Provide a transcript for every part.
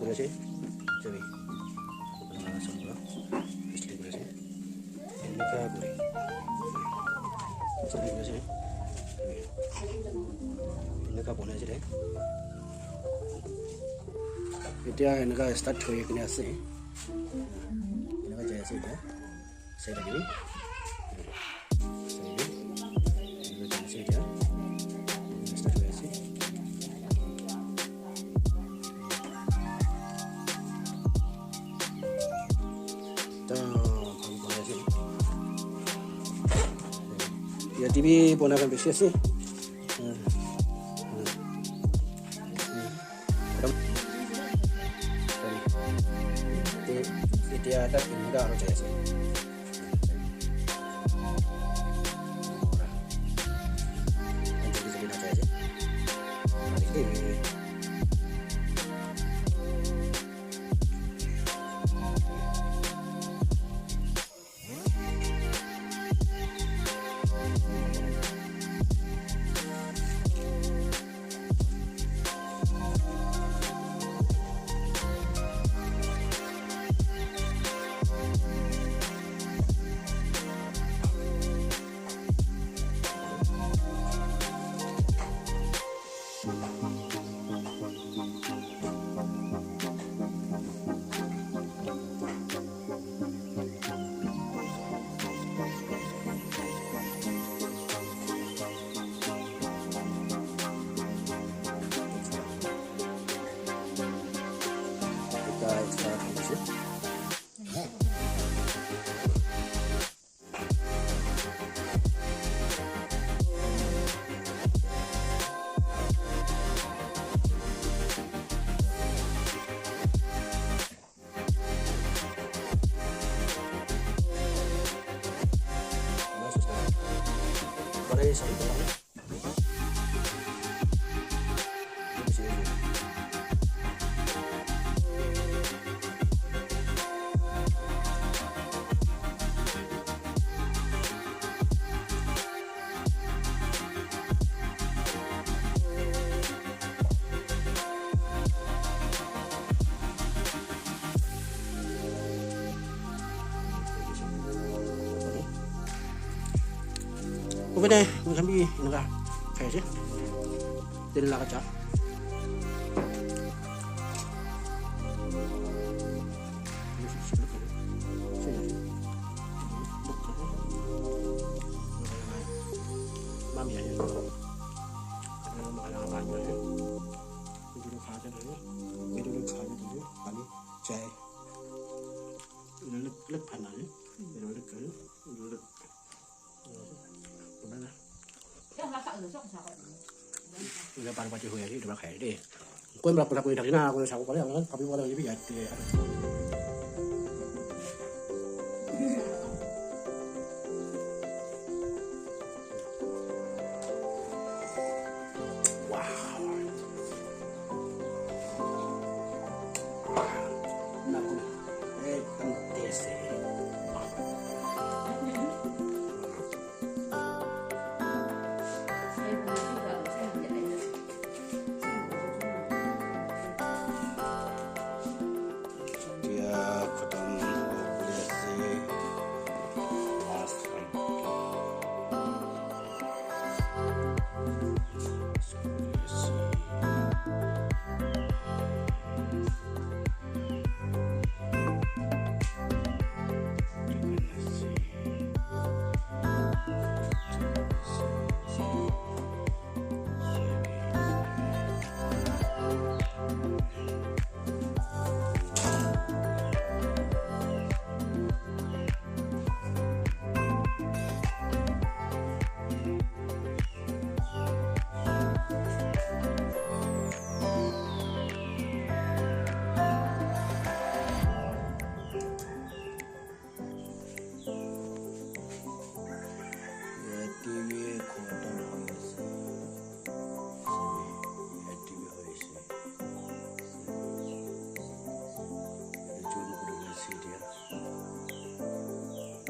কৰেছে ছবি সবগুলো ডিসপ্লে কৰেছে এনেকা কৰে ছবি কৰেছে এনেকা বনাইছে দে এতিয়া এনেকা ষ্টাৰ্ট হৈ কিনে আছে এনেকা যাই আছে এতিয়া চাই থাকিবি ya TV ponakan bersih sih dia ada enggak harus saya sih Boleh saya tolong? Oke deh, sambil enggak kayak sih, jadi lah kaca. Mami aja, karena makanan apa aja ya, dulu kaca dulu, dulu kaca dulu, kali cai, lek panas ya, lek kali, lek. Udah pada baca huya sih, udah kayak deh. Kau berapa aku dari sana, aku saku kali, tapi kalau lebih ya.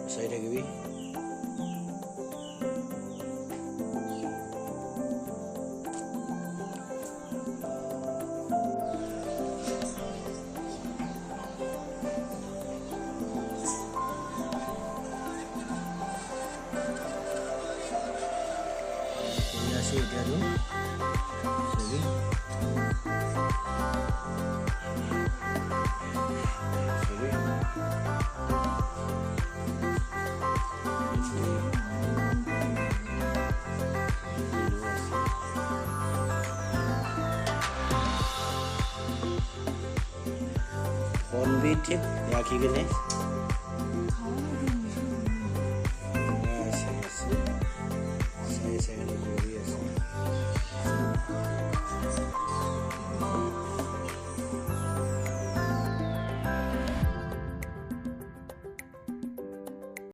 Saya dah gini. আছে এতিয়া আৰু phone B ঠিক ৰাখি কিনে